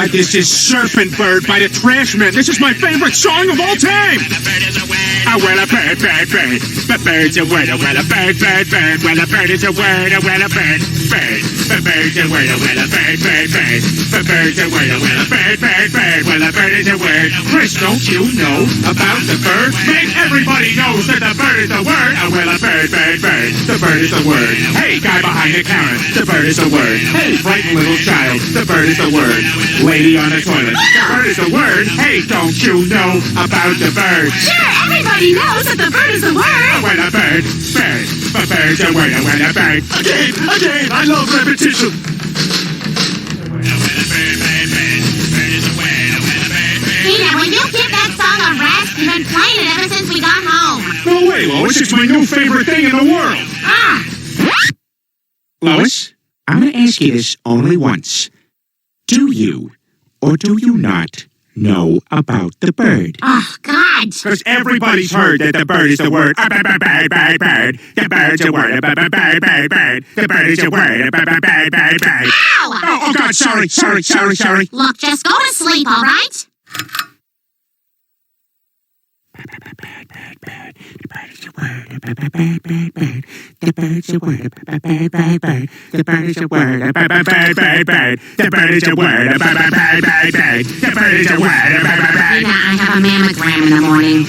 God, this is Surfin' Bird by the Trashmen. This is my favorite song of all time. Oh, well, a bird, bird, bird. The bird's a word. Oh, well, a bird, bird, bird. Well, a bird is a word. Oh, well, a bird, bird. The bird's a word. Oh, well, a bird, bird, bird. The bird's a word. Oh, well, a bird, bird, bird. Well, a bird is a word. Chris, don't you know about the bird? Man, everybody knows that the bird is the word. Oh, well, a bird, bird, bird. The bird is the word. Hey, guy behind the counter. The bird is the word. Hey, frightened little child. The bird is the word. Lady on the toilet. The bird is the word. Hey, don't you know about the bird? Sure, everybody knows that the bird is the word. Oh, well, a bird, bird. The bird's a word. Oh, well, a bird. Again, I love repetition. Peter, will you give that song a rest? You've been playing it ever since we got home. No way, Lois. It's my new favorite thing in the world. Ah. Lois, I'm going to ask you this only once. Do you, or do you not, know about the bird? Oh, God. Because everybody's heard that the bird is the word. Bird, bird, bird. The bird's a word. Bird, bird, bird, bird. The bird is a word. Bird, bird, bird, bird, bird. Ow! Oh, God, sorry. Look, just go to sleep, all right? The bird is a word. The bird is a word. The bird is a word. The bird is a word. The bird is a word. Peter, I have a mammogram in the morning.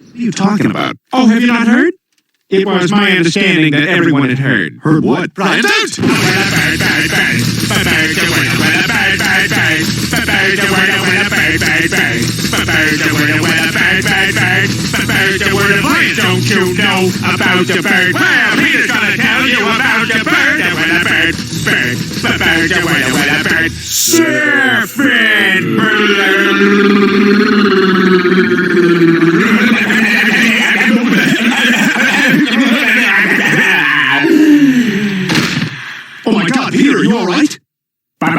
What are you talking about? Oh, have you not heard? It was my understanding that everyone had heard. Heard what? Brian, don't! The bird's a word. The bird's a word. The bird's a word. The bird's a word. Why don't you know about the bird? Well, Peter's gonna tell you about the bird. The bird. The bird's a word. The bird. Surfin' Oh my God, Peter, are you all right? I'm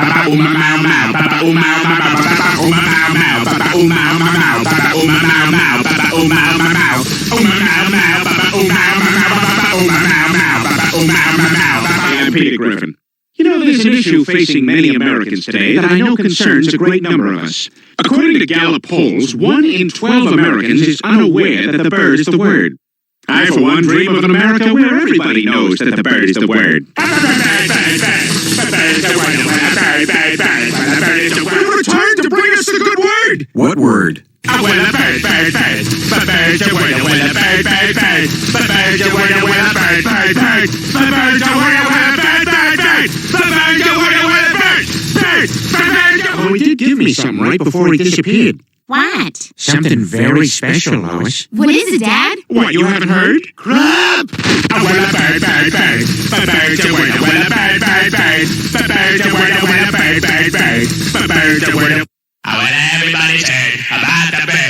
Peter Griffin. You know, there's an issue facing many Americans today that I know concerns a great number of us. According to Gallup polls, 1 in 12 Americans is unaware that the bird is the word. I, for one, dream of an America where everybody knows that the bird is the word. We returned to bring us the good word. What word? The bird's a word. Oh, he did give me something right before he disappeared. What? Something very special, Lois. What is it, Dad? What, you haven't heard? Crap! The bird's a word. The bird's a word. The bird's a word. I want everybody's heard about the bird.